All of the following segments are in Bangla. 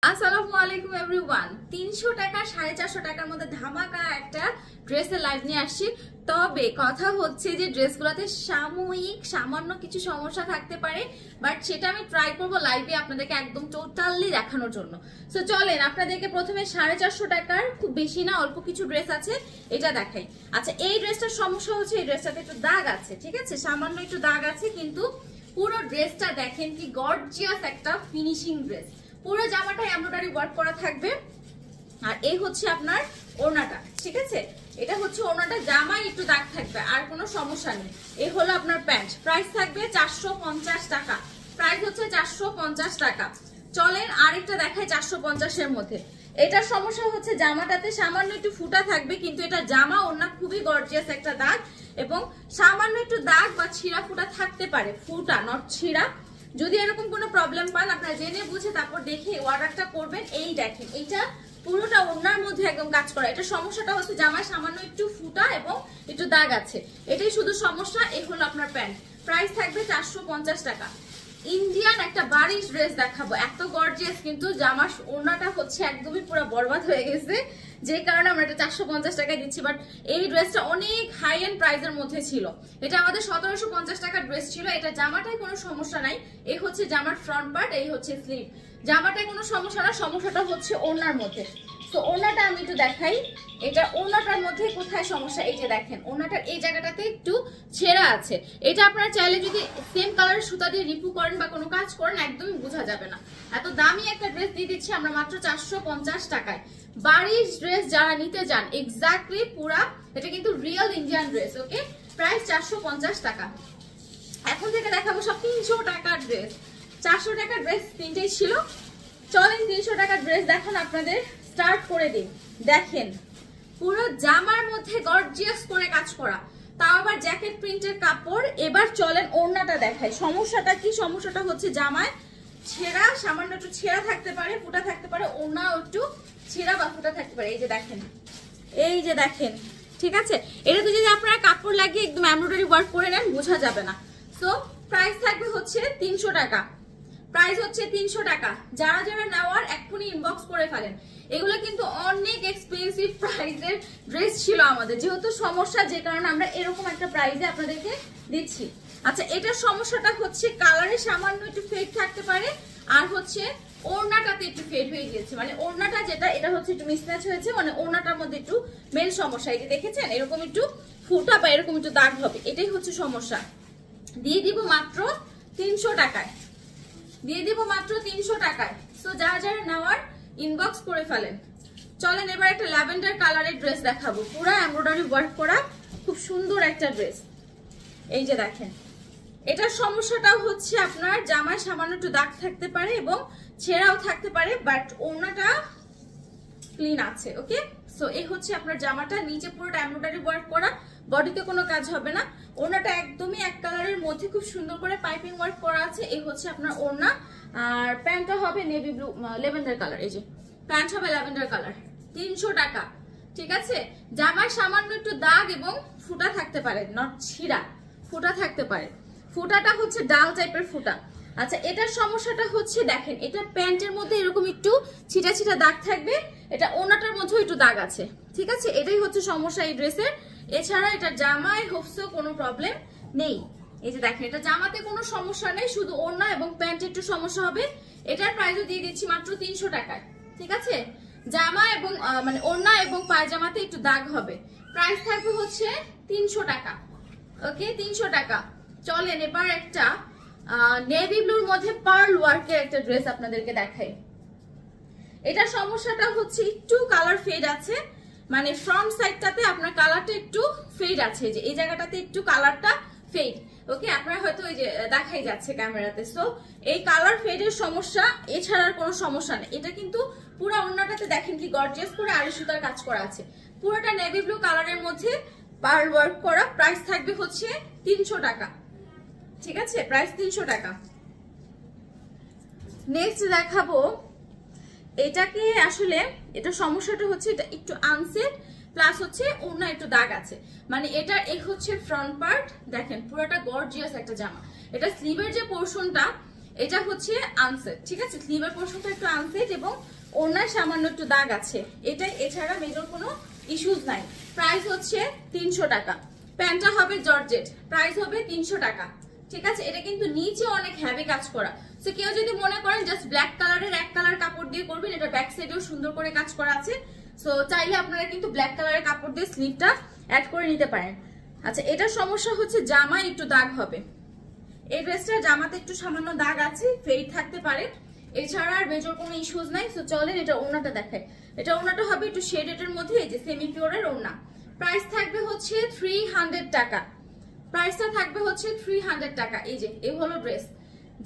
আসসালামু আলাইকুম এভরিওয়ান। 300 টাকা 450 টাকার মধ্যে ধামাকা একটা ড্রেসের লাইভ নিয়ে আসছি। তবে কথা হচ্ছে যে ড্রেসগুলোতে সাময়িক সামান্য কিছু সমস্যা থাকতে পারে, বাট সেটা আমি ট্রাই করব লাইভে আপনাদেরকে একদম টোটালি দেখানোর জন্য। সো চলেন আপনাদেরকে প্রথমে 450 টাকার খুব বেশি না অল্প কিছু ড্রেস আছে এটা দেখাই। আচ্ছা, এই ড্রেসটার সমস্যা হচ্ছে এই ড্রেসটাতে একটু দাগ আছে, ঠিক আছে, সামান্য একটু দাগ আছে, কিন্তু পুরো ড্রেসটা দেখেন কি গর্জিয়াস একটা ফিনিশিং ড্রেস। পুরো জামাটা এমব্রয়ডারি ওয়ার্ক করা থাকবে। আর এই হচ্ছে আপনার ওড়নাটা, ঠিক আছে, এটা হচ্ছে ওড়নাটা, জামায় একটু দাগ থাকবে, আর কোনো সমস্যা নেই। এই হলো আপনার প্যান্ট। প্রাইস থাকবে 450 টাকা। প্রাইস হচ্ছে 450 টাকা। চলেন আরেকটা দেখাই 450 এর মধ্যে। এটার সমস্যা হচ্ছে জামাটাতে সামান্য একটু ফুটা থাকবে, কিন্তু এটা জামা ওড়না খুবই গর্জিয়াস একটা দাগ, এবং সামান্য একটু দাগ বা ছিঁড়া ফুটা থাকতে পারে, ফুটা নট ছিঁড়া। যদি এরকম কোনো প্রবলেম পান আপনারা জেনে বুঝে তারপর দেখে অর্ডারটা করবেন। এই দেখেন এইটা পুরোটা ওড়নার মধ্যে একদম কাজ করা। এটা সমস্যাটা হচ্ছে জামায় সামান্য একটু ফুটা এবং একটু দাগ আছে, এটাই শুধু সমস্যা। এই হলো আপনার প্যান্ট। প্রাইস থাকবে 450 টাকা। ইন্ডিয়ান একটা বারিশ ড্রেস দেখাবো, এত গর্জিয়াস, কিন্তু জামার ওড়নাটা হচ্ছে একদমই পুরো বরবাদ হয়ে গেছে, যে কারণে আমরা এটা 450 টাকায় দিচ্ছি। বাট এই ড্রেসটা অনেক হাই এন্ড প্রাইসের মধ্যে ছিল। এটা আমাদের 1750 টাকার ড্রেস ছিল। এটা জামাটায় কোনো সমস্যা নাই। এই হচ্ছে জামার ফ্রন্ট পার্ট, এই হচ্ছে স্লিভ। জামাটায় কোনো সমস্যা না, সমস্যাটা হচ্ছে ওড়নার মধ্যে। তো ওড়নাটা আমি একটু দেখাই। এটা ওড়নাটার মধ্যে কোথায় সমস্যা, এই যে দেখেন ওড়নাটার এই জায়গাটাতে একটু ছেঁড়া আছে। এটা আপনারা চাইলে যদি সেম কালারের সুতা দিয়ে রিপু করেন বা কোনো কাজ করেন একদমই বোঝা যাবে না। এত দামি একটা ড্রেস দিয়ে দিচ্ছি আমরা মাত্র 450 টাকায়। বারিশ ড্রেস যারা নিতে যান এক্স্যাক্টলি পুরা, এটা কিন্তু রিয়েল ইন্ডিয়ান ড্রেস। ওকে, প্রাইস 450 টাকা। এখন থেকে দেখাবো সব 300 টাকার ড্রেস। 400 টাকার ড্রেস তিনটেই ছিল। চলেন 300 টাকার ড্রেস দেখান আপনাদের স্টার্ট করে দিন। দেখেন পুরো জামার মধ্যে গর্জিয়াস করে কাজ করা, তাও আবার জ্যাকেট প্রিন্টের কাপড়। এবার চলেন ওড়নাটা দেখাই। সমস্যাটা কি? সমস্যাটা হচ্ছে জামায় ছেঁড়া, সামান্য একটু ছেঁড়া থাকতে পারে, ফুটা থাকতে পারে, ওড়নাও একটু ছেঁড়া বা ফুটা থাকতে পারে। এই যে দেখেন, এই যে দেখেন, ঠিক আছে। এটাতে যদি আপনারা কাপড় লাগিয়ে একদম এমব্রয়ডারি ওয়ার্ক করে নেন বোঝা যাবে না। সো প্রাইস থাকবে হচ্ছে 300 টাকা। প্রাইস হচ্ছে 300 টাকা। যারা যারা নেওয়ার এক্ষুনি ইনবক্স করে ফেলেন। এগুলো কিন্তু অনেক এক্সপেন্সিভ প্রাইসের ড্রেস ছিল আমাদের, যেহেতু সমস্যা, যে কারণে আমরা এরকম একটা প্রাইসে আপনাদেরকে দিচ্ছি। আচ্ছা, এটার সমস্যাটা হচ্ছে কালারে সামান্য একটু ফেড থাকতে পারে, আর হচ্ছে ওড়নাটাতে একটু ফেড হয়ে গিয়েছে, মানে ওড়নাটা যেটা এটা হচ্ছে একটু মিসম্যাচ হয়েছে, মানে ওড়নাটার মধ্যে একটু মেন সমস্যা। এই যে দেখেছেন এরকম একটু ফুটা বা এরকম একটু দাগ হবে, এটাই হচ্ছে সমস্যা। দিয়ে দিব মাত্র 300 টাকায়। দিয়ে দিব মাত্র 300 টাকায়। সো যারা যারা নেওয়ার ইনবক্স করে ফেলেন। চলেন এবার একটা ল্যাভেন্ডার কালারের ড্রেস দেখাবো, পুরো এমব্রয়ডারি ওয়ার্ক করা, খুব সুন্দর একটা ড্রেস। এই যে দেখেন, এটার সমস্যাটাও হচ্ছে আপনার জামায় সামান্য একটু দাগ থাকতে পারে এবং ছেঁড়াও থাকতে পারে, বাট ওড়নাটা ক্লিন আছে। ওকে, সো এই হচ্ছে আপনার জামাটা, নিচে পুরোটা এমব্রয়ডারি ওয়ার্ক করা, বডিতে কোনো কাজ হবে না। ওড়নাটা একদমই এক কালারের মধ্যে খুব সুন্দর করে পাইপিং ওয়ার্ক করা আছে। এই হচ্ছে আপনার ওড়না। আর প্যান্টটা হবে নেভি ব্লু ল্যাভেন্ডার কালার। এই যে প্যান্ট হবে ল্যাভেন্ডার কালার। 300 টাকা, ঠিক আছে। জামায় সামান্য একটু দাগ এবং ফুটা থাকতে পারে, নট ছিঁড়া, ফুটা থাকতে পারে। ফুটাটা হচ্ছে ডাল টাইপের ফুটা। আচ্ছা, এটার সমস্যাটা হচ্ছে দেখেন, এটা প্যান্টের মধ্যে এরকম একটু ছিটা ছিটা দাগ থাকবে, এটা ওড়নাটার মধ্যেও একটু দাগ আছে, ঠিক আছে। এটাই হচ্ছে সমস্যা এই ড্রেসের। এছাড়া এটা জামায় হোপসো কোনো প্রবলেম নেই। এই যে দেখেন, এটা জামাতে কোনো সমস্যা নেই, শুধু ওড়না এবং প্যান্টে একটু সমস্যা হবে। এটার প্রাইসও দিয়ে দিচ্ছি মাত্র 300 টাকায়, ঠিক আছে। জামা এবং মানে ওড়না এবং পায়জামাতে একটু দাগ হবে। প্রাইস থাকবে হচ্ছে 300 টাকা। ওকে, 300 টাকা। চলেন এবার একটা নেভি ব্লুর মধ্যে পার্ল ওয়ার্কের একটা ড্রেস আপনাদেরকে দেখাই। এটার সমস্যাটা হচ্ছে একটু কালার ফেড আছে, মানে ফ্রন্ট সাইডটাতে আপনার কালারটা একটু ফেড আছে, যে এই জায়গাটাতে একটু কালারটা ফেড। ওকে, আপনারা হয়তো ওই যে দেখাই যাচ্ছে ক্যামেরাতে। সো এই কালার ফেডের সমস্যা, এছাড়ার কোনো সমস্যা নেই। এটা কিন্তু পুরো ওড়নাটাতে দেখেন কি গর্জিয়াস করে আড়ি সুতার কাজ করা আছে, পুরোটা নেভি ব্লু কালারের মধ্যে পার্ল ওয়ার্ক করা। প্রাইস থাকবে হচ্ছে 300 টাকা, ঠিক আছে। প্রাইস 300 টাকা। নেক্সট দেখাবো এটাকে, আসলে এটা সমস্যাটা হচ্ছে এটা একটু আনসেট, প্লাস হচ্ছে ওড়না একটু দাগ আছে, মানে এটা এই হচ্ছে ফ্রন্ট পার্ট। দেখেন পুরোটা গর্জিয়াস একটা জামা। এটা স্লিভের যে পোর্শনটা এটা হচ্ছে আনসেট, ঠিক আছে। স্লিভের পোর্শনটা একটু আনসেট এবং ওনার সামান্য একটু দাগ আছে এটাই, এছাড়া মেজর কোনো ইস্যুজ নাই। প্রাইস হচ্ছে 300 টাকা। প্যান্টটা হবে জর্জেট, প্রাইস হবে 300 টাকা। ঠিক আছে, এটা কিন্তু নিচে অনেক হ্যাভি কাজ করা। সো কেউ যদি মনে করেন জাস্ট ব্ল্যাক কালারের এক কালার কাপড় দিয়ে করবেন, এটা ব্যাক সাইডেও সুন্দর করে কাজ করা আছে। সো চাইলে আপনারা কিন্তু ব্ল্যাক কালারের কাপড় দিয়ে স্লিভটা অ্যাড করে নিতে পারেন। আচ্ছা, এটার সমস্যা হচ্ছে জামায় একটু দাগ হবে। এই ড্রেসটার জামাতে একটু সামান্য দাগ আছে, ফেড থাকতে পারে, এছাড়া আর মেজর কোনো ইস্যুজ নাই। সো চলেন এটা ওড়নাটা দেখায়। এটা ওড়নাটা হবে একটু শেডেডের মধ্যে, এই যে সেমি পিওরের ওড়না। প্রাইস থাকবে হচ্ছে 300 টাকা। প্রাইসটা থাকবে হচ্ছে 300 টাকা। এই যে এই হলো ড্রেস।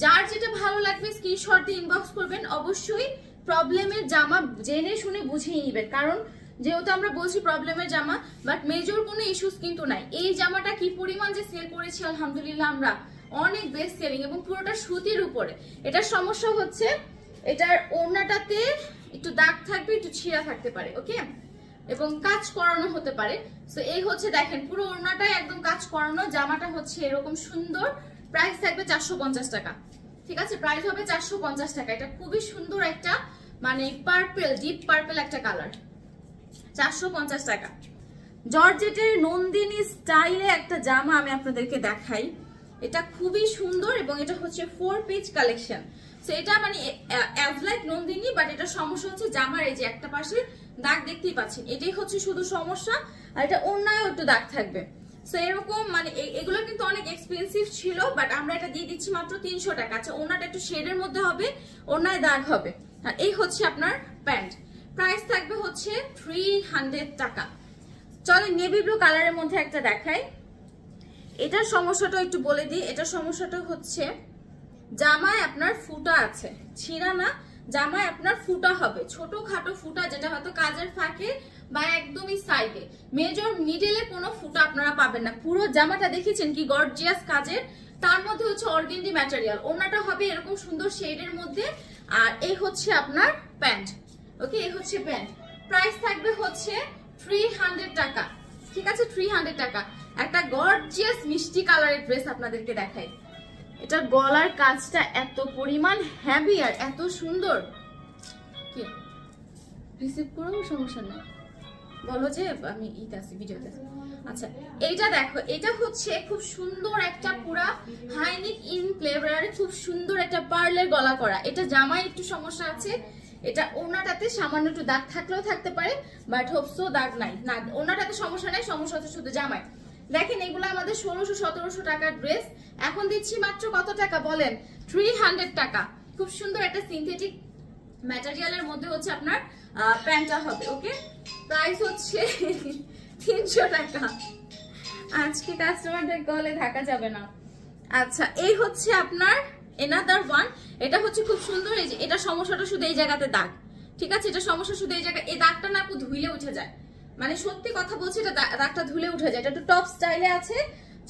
যার যেটা ভালো লাগবে স্ক্রিনশট দিয়ে ইনবক্স করবেন। অবশ্যই প্রবলেমের জামা জেনে শুনে বুঝিয়ে নেবেন, কারণ যেহেতু আমরা বলছি প্রবলেমের জামা, বাট মেজর কোনো ইস্যুস কিন্তু নাই। এই জামাটা কি পরিমাণ যে সেল করেছি আলহামদুলিল্লাহ আমরা, অনেক বেস্ট সেলিং, এবং পুরোটা সুতির উপরে। এটার সমস্যা হচ্ছে এটার ওড়নাটাতে একটু দাগ থাকবে, একটু ছিঁড়া থাকতে পারে, ওকে, এবং কাজ করানো হতে পারে। সো এই হচ্ছে দেখেন পুরো ওড়নাটাই একদম কাজ করানো, জামাটা হচ্ছে এরকম সুন্দর। প্রাইস থাকবে 450 টাকা। ঠিক আছে, প্রাইস হবে 450 টাকা। এটা খুবই সুন্দর একটা মানে পার্পল, ডিপ পার্পল একটা কালার, 450 টাকা। জর্জেটের নন্দিনী স্টাইলে একটা জামা আমি আপনাদেরকে দেখাই। এটা খুবই সুন্দর এবং এটা হচ্ছে 4 পিস কালেকশন। সো এটা মানে অ্যাজ লাইক নন্দিনী, বাট এটা সমস্যা হচ্ছে জামার এই যে একটা পাশে দাগ দেখতেই পাচ্ছেন, এটাই হচ্ছে শুধু সমস্যা। আর এটা ওড়নায়ও একটু দাগ থাকবে। সো এরকম মানে এগুলো কিন্তু অনেক এক্সপেন্সিভ ছিল, বাট আমরা এটা দিয়ে দিচ্ছি মাত্র 300 টাকা। আচ্ছা, ওড়নাটা একটু শেডের মধ্যে হবে, ওড়নায় দাগ হবে। আর এই হচ্ছে আপনার প্যান্ট। প্রাইস থাকবে হচ্ছে 300 টাকা। চলে নেভি ব্লু কালারের মধ্যে একটা দেখাই। এটার সমস্যাটা একটু বলে দিই। এটার সমস্যাটা হচ্ছে জামায় আপনার ফুটা আছে, ছিঁড়া না, জামায় আপনার ফুটা হবে, ছোটখাটো ফুটা, যেটা হয়তো কাজের ফাঁকে বা একদমই সাইডে। মেজর মিডলে কোনো ফুটা আপনারা পাবেন না। পুরো জামাটা দেখেছেন কি গর্জিয়াস কাজের, তার মধ্যে হচ্ছে অর্গেন্ডি ম্যাটেরিয়াল। ওড়নাটা হবে এরকম সুন্দর শেডের মধ্যে। আর এই হচ্ছে আপনার প্যান্ট, ওকে, এই হচ্ছে প্যান্ট। প্রাইস থাকবে হচ্ছে 300 টাকা। ঠিক আছে, 300 টাকা। একটা গর্জিয়াস মিষ্টি কালারের ড্রেস আপনাদেরকে দেখাই। এটা গলার কাজটা এত পরিমাণ হেভি আর এত সুন্দর। কি রিসিভ করো, সমস্যা নেই, বলো যে আমি ইতে আছি, ভিডিওতে আছি। আচ্ছা, এইটা দেখো, এটা হচ্ছে খুব সুন্দর একটা পুরা হাইনিক ইন ফ্লেভার, খুব সুন্দর একটা পার্লের গলা করা। এটা জামায় একটু সমস্যা আছে, এটা ওনাটাতে সামান্য একটু দাগ থাকলেও থাকতে পারে, বাট হোপসো দাগ নাই। না, ওনাটাতে সমস্যা নাই, সমস্যা হচ্ছে শুধু জামায়। দেখেন এগুলো আমাদের 1600-1700 টাকার ড্রেস, এখন দিচ্ছি মাত্র কত টাকা বলেন? 300 টাকা। খুব সুন্দর একটা সিনথেটিক ম্যাটেরিয়ালের মধ্যে হচ্ছে আপনার প্যান্টটা হবে, ওকে। প্রাইস হচ্ছে 300 টাকা। আজকে কাস্টমারদের গলে থাকা যাবে না। আচ্ছা, এই হচ্ছে আপনার এনাদার ওয়ান। এটা হচ্ছে খুব সুন্দর। এই যে এটা সমস্যাটা শুধু এই জায়গাতে দাগ, ঠিক আছে, এটা সমস্যা শুধু এই জায়গায়। এই দাগটা না আপু ধুইলে উঠে যায়, মানে সত্যি কথা বলছি, এটা দাগটা ধুলে উঠে যায়। এটা একটু টপ স্টাইলে আছে,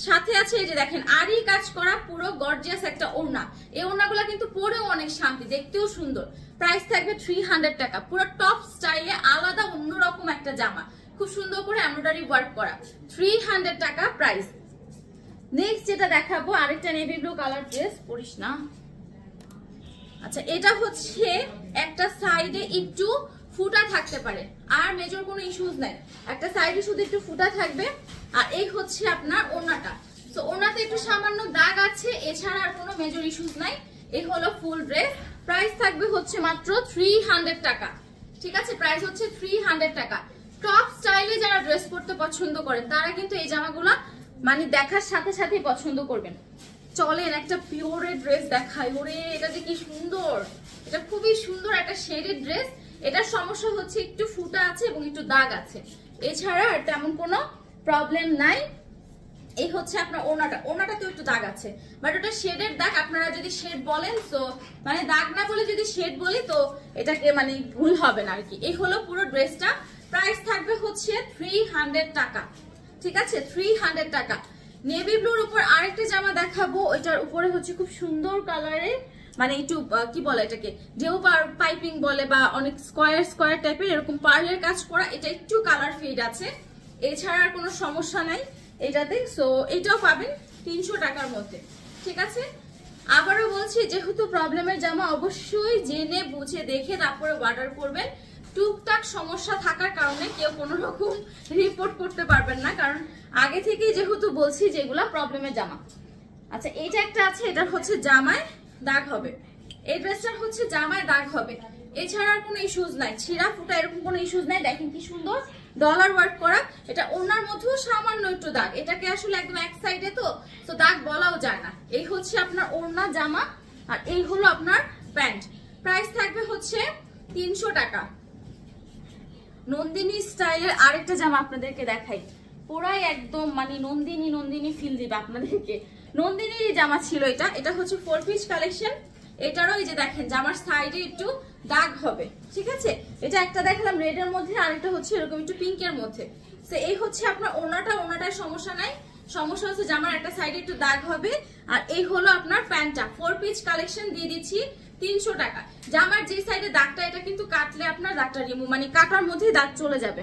সাথে আছে এই যে দেখেন আরই কাজ করা পুরো গর্জিয়াস একটা ওড়না। এই ওড়নাগুলো কিন্তু পরেও অনেক শান্তি, দেখতেও সুন্দর। প্রাইস থাকবে 300 টাকা। পুরো টপ স্টাইলে আলাদা অন্যরকম একটা জামা, খুব সুন্দর করে এমব্রয়ডারি ওয়ার্ক করা, 300 টাকা প্রাইস। নেক্সট যেটা দেখাবো আরেকটা নেভি ব্লু কালার ড্রেস, পরিস না। আচ্ছা, এটা হচ্ছে একটা সাইডে একটু ফুটা থাকতে পারে, আর মেজর কোনো ইস্যুস নাই, একটা সাইডে শুধু একটু ফুটা থাকবে। আর এই হচ্ছে আপনার ওড়নাটা। সো ওড়নাতে একটু সামান্য দাগ আছে, এছাড়া আর কোনো মেজর ইস্যুস নাই। এই হলো ফুল ড্রেস। প্রাইস থাকবে হচ্ছে মাত্র 300 টাকা। ঠিক আছে, প্রাইস হচ্ছে 300 টাকা। টপ স্টাইলে যারা ড্রেস পরতে পছন্দ করেন তারা কিন্তু এই জামাগুলা মানে দেখার সাথে সাথে পছন্দ করবেন। চলেন একটা পিওরের ড্রেস দেখাই। ওরে এটা যে কি সুন্দর, এটা খুবই সুন্দর একটা শেডেড ড্রেস। এটার সমস্যা হচ্ছে একটু ফুটা আছে এবং একটু দাগ আছে, এছাড়া আর তেমন কোনো প্রবলেম নাই। এই হচ্ছে আপনার ওড়নাটা, ওড়নাটাতেও একটু দাগ আছে, বাট ওটা শেডের দাগ। আপনারা যদি শেড বলেন তো মানে দাগ না বলে যদি শেড বলি তো এটাকে মানে ভুল হবে না আর কি। এই হলো পুরো ড্রেসটা। প্রাইস থাকবে হচ্ছে 300 টাকা। ঠিক আছে, 300 টাকা। নেভি ব্লুর উপর আরেকটা জামা দেখাবো, ওইটার উপরে হচ্ছে খুব সুন্দর কালারের মানে একটু কি বলে এটাকে ঢেউ পাইপিং বলে, বা অনেক স্কোয়ার স্কোয়ার টাইপের এরকম পার্লের কাজ করা। এটা একটু কালার ফেড আছে, এছাড়া আর কোনো সমস্যা নাই এটাতে। সো এটাও পাবেন 300 টাকার মধ্যে। ঠিক আছে, আবারও বলছি, যেহেতু প্রবলেমের জামা অবশ্যই জেনে বুঝে দেখে তারপরে অর্ডার করবেন। টুকটাক সমস্যা থাকার কারণে কেউ কোনো রকম রিপোর্ট করতে পারবেন না, কারণ আগে থেকেই যেহেতু বলছি যেগুলা প্রবলেমের জামা। আচ্ছা, এইটা একটা আছে, এটার হচ্ছে জামায় দাগ হবে, এই ড্রেসটার হচ্ছে জামায় দাগ হবে, এছাড়া আর কোনো ইস্যুজ নাই, ছিঁড়া ফুটা এরকম কোনো ইস্যুজ নাই। দেখেন কি সুন্দর ডলার ওয়ার্ক করা, এটা ওনার মধ্যেও সামান্য একটু দাগ, এটাকে আসলে একদম এক সাইডে তো দাগ বলাও যায় না। এই হচ্ছে আপনার ওড়না জামা, আর এই হলো আপনার প্যান্ট। প্রাইস থাকবে হচ্ছে 300 টাকা। নন্দিনী স্টাইলের আরেকটা জামা আপনাদেরকে দেখাই, পুরাই একদম মানে নন্দিনী ফিল দিবে আপনাদেরকে। নন্দিনীর জামা ছিল এটা, এটা হচ্ছে 4 পিস কালেকশন। এটারও এই যে দেখেন জামার সাইডে একটু দাগ হবে, ঠিক আছে। এটা একটা দেখালাম রেডের মধ্যে, আরেকটা হচ্ছে এরকম একটু পিঙ্কের মধ্যে। তো এই হচ্ছে আপনার ওনাটার সমস্যা নাই, সমস্যা হচ্ছে জামার একটা সাইডে একটু দাগ হবে। আর এই হলো আপনার প্যান্টটা, 4 পিস কালেকশন দিয়ে দিচ্ছি 300 টাকা। জামার যে সাইডে দাগটা, এটা কিন্তু কাটলে আপনার দাগটা রিমুভ, মানে কাটার মধ্যেই দাগ চলে যাবে।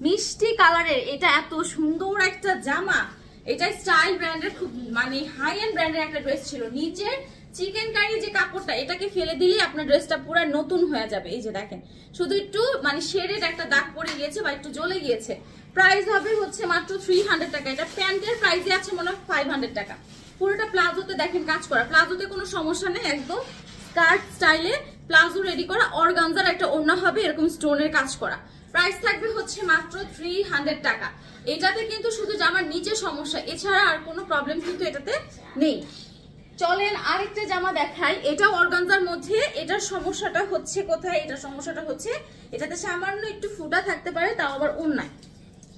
মিষ্টি কালারের এটা এত সুন্দর একটা জামা, এটা স্টাইল ব্র্যান্ডের খুব মানে হাই এন্ড ব্র্যান্ডের একটা ড্রেস ছিল। নিচের চিকেন কারি যে কাপড়টা, এটাকে ফেলে দিলে আপনার ড্রেসটা পুরো নতুন হয়ে যাবে। এই যে দেখেন শুধু একটু মানে শেডেড একটা দাগ পড়ে গিয়েছে বা একটু জ্বলে গিয়েছে। প্রাইস হবে হচ্ছে মাত্র 300 টাকা। এটা প্যান্টের প্রাইসে আছে মনে হয় 500 টাকা। পুরোটা প্লাজোতে দেখেন কাজ করা, প্লাজোতে কোনো সমস্যা নেই, একদম স্কার্ট স্টাইলে প্লাজো রেডি করা। অর্গানজার একটা ওড়না হবে এরকম স্টোনের কাজ করা। প্রাইস থাকবে হচ্ছে মাত্র 300 টাকা। এটাতে কিন্তু শুধু জামার নিচে সমস্যা, এছাড়া আর কোনো প্রবলেম কিন্তু এটাতে নেই। চলেন আরেকটা জামা দেখাই, এটা অর্গানজার মধ্যে। এটার সমস্যাটা হচ্ছে কোথায়, এটার সমস্যাটা হচ্ছে এটাতে সামান্য একটু ফুটা থাকতে পারে, তাও আবার ওড়নায়,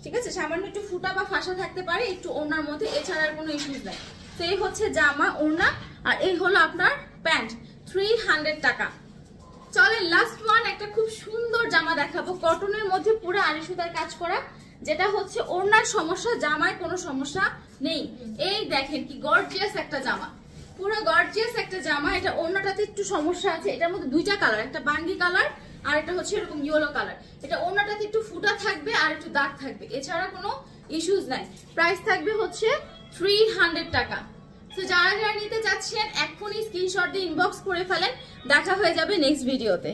ঠিক আছে। সামান্য একটু ফুটা বা ফাঁসা থাকতে পারে একটু ওড়নার মধ্যে, এছাড়া আর কোনো ইস্যুস নাই। তো এই হচ্ছে জামা, ওড়না, আর এই হলো আপনার প্যান্ট, 300 টাকা। চলেন লাস্ট ওয়ান, একটা খুব সুন্দর জামা দেখাবো, কটনের মধ্যে পুরো আড়ি সুতার কাজ করা, যেটা হচ্ছে ওড়নার সমস্যা, জামায় কোনো সমস্যা নেই। এই দেখেন কি গর্জিয়াস একটা জামা, পুরো গর্জিয়াস একটা জামা। এটা ওড়নাটাতে একটু সমস্যা আছে, এটার মধ্যে দুইটা কালার, একটা বাঙ্গি কালার আর একটা হচ্ছে এরকম ইয়েলো কালার। এটা ওড়নাটাতে একটু ফুটা থাকবে আর একটু দাগ থাকবে, এছাড়া কোনো ইস্যুস নাই। প্রাইস থাকবে হচ্ছে 300 টাকা। তো যারা যারা নিতে চাচ্ছেন এখনই স্ক্রিনশট দিয়ে ইনবক্স করে ফেলেন, দেখা হয়ে যাবে নেক্সট ভিডিওতে।